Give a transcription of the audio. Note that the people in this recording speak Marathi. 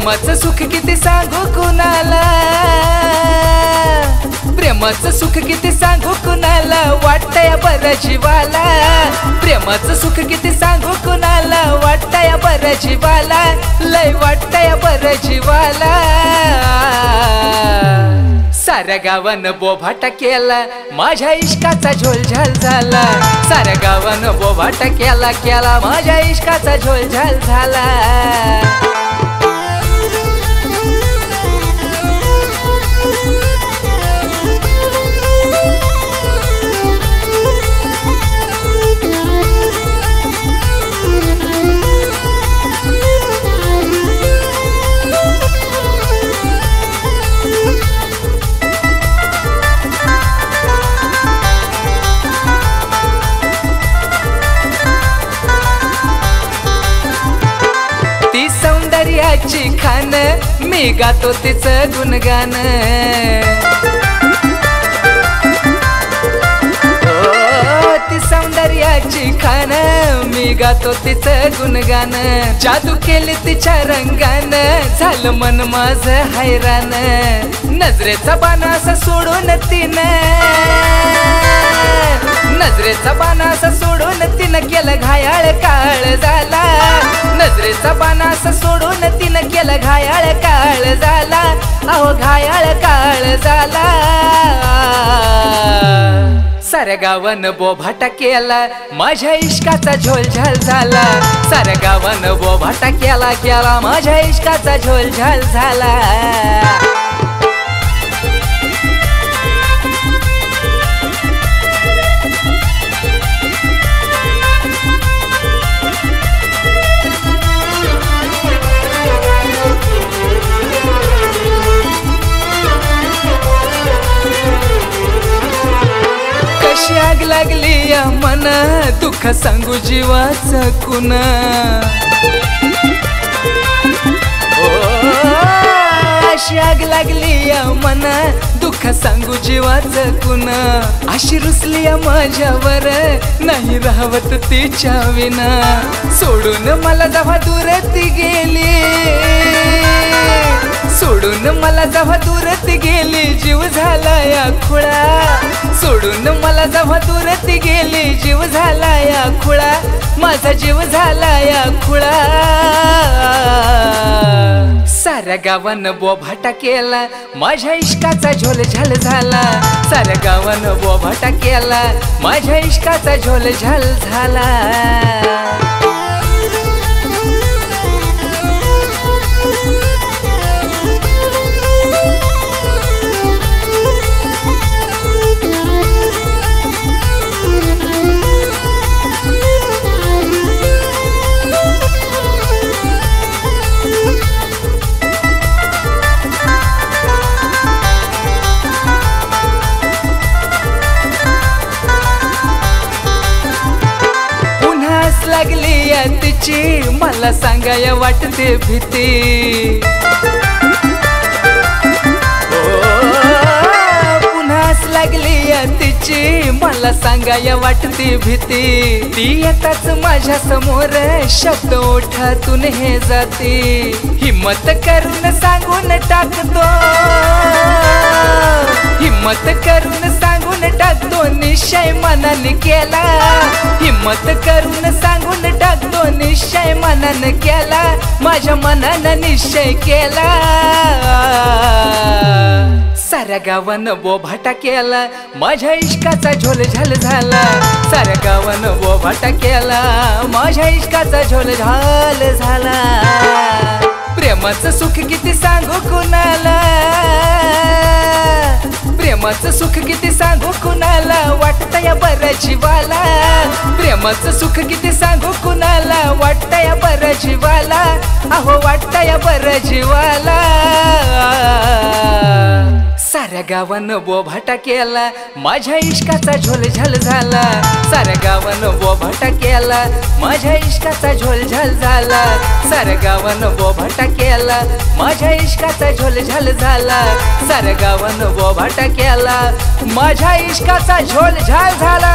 प्रेमाचं सुख किती सांगू कुणाला, प्रेमाचं सुख किती सांगू कुणाला, वाटतंय बरं जीवाला. प्रेमाचं सुख किती सांगू कुणाला, वाटतंय बरं जीवाला, लय वाटतंय बरं जीवाला. साऱ्या गावानं बोभाटा केला, माझ्या इश्काचा झोलझाल झाला. साऱ्या गावानं बोभाटा केला केला, माझ्या इश्काचा झोलझाल झाला. सौंदर्याची खान मी गातो तिचं गुणगान. ती सौंदर्याची खान मी गातो तिचं गुणगान. जादू केली तिच्या रंगान, झालं मन माझं हैराण. नजरेचा बाण असा सोडून तिनं, नजरेचा बाण असा सोडून तिनं केलं घायाळ काळ झाला. नजरेचा बाण असा सोडून तिनं केलं घायाळ काळ झाला. अहो घायाळ काळ झाला. साऱ्या गावानं बोभाटा केला, माझ्या इश्काचा झोलझाल झाला. साऱ्या गावानं बोभाटा केला केला, माझ्या इश्काचा झोलझाल झाला. कशी आग लागली या मना, दुःख सांगू जीवाचं कुणा. अशी आग लागली या मना, दुःख सांगू जीवाचं कुणा. अशी रुसली या माझ्यावर, नाही राहवत तिच्या विना. सोडून मला जेव्हा दूर ती गेली, सोडून मला जेव्हा दूर ती गेली, जीव झाला या खुळा. सोडून मला जेव्हा दूर ती गेली, जीव झाला या खुळा. माझा जीव झाला या खुळा. साऱ्या गावानं बोभाटा केला, माझ्या इश्काचा झोलझाल झाला. साऱ्या गावानं बोभाटा केला, माझ्या इश्काचा झोलझाल झाला. लागली या तिची, मला सांगाया वाटते भीती. पुन्हाच लागली या तिची, मला सांगाया वाटते भीती. ती येताच माझ्या समोर, शब्द ओठातून हे जाते. हिम्मत करून सांगून टाकतो, हिम्मत करून सांगून टाकतो, निश्चय मनाने केला. हिम्मत करून सांगून टाकतो, निश्चय मनाने केला. माझ्या मनानं निश्चय केला. साऱ्या गावानं बोभाटा केला, माझ्या इश्काचा झोलझाल झाला. साऱ्या गावानं बोभाटा केला, माझ्या इश्काचा झोलझाल झाला. प्रेमाचं सुख किती सांगू कुणाला, प्रेमाचं सुख किती सांगू कुणाला, वाटतंय बरं जीवाला. प्रेमाचं सुख किती सांगू कुणाला, वाटतंय बरं जीवाला. अहो वाटतंय बरं जीवाला. साऱ्या गावानं बोभाटा केला, माझ्या इश्काचा झोलझाल झाला. साऱ्या गावानं बोभाटा केला, माझ्या इश्काचा झोलझाल झाला. साऱ्या गावानं बोभाटा केला, माझ्या इश्काचा झोलझाल झाला. साऱ्या गावानं बोभाटा केला, माझ्या इश्काचा झोलझाल झाला.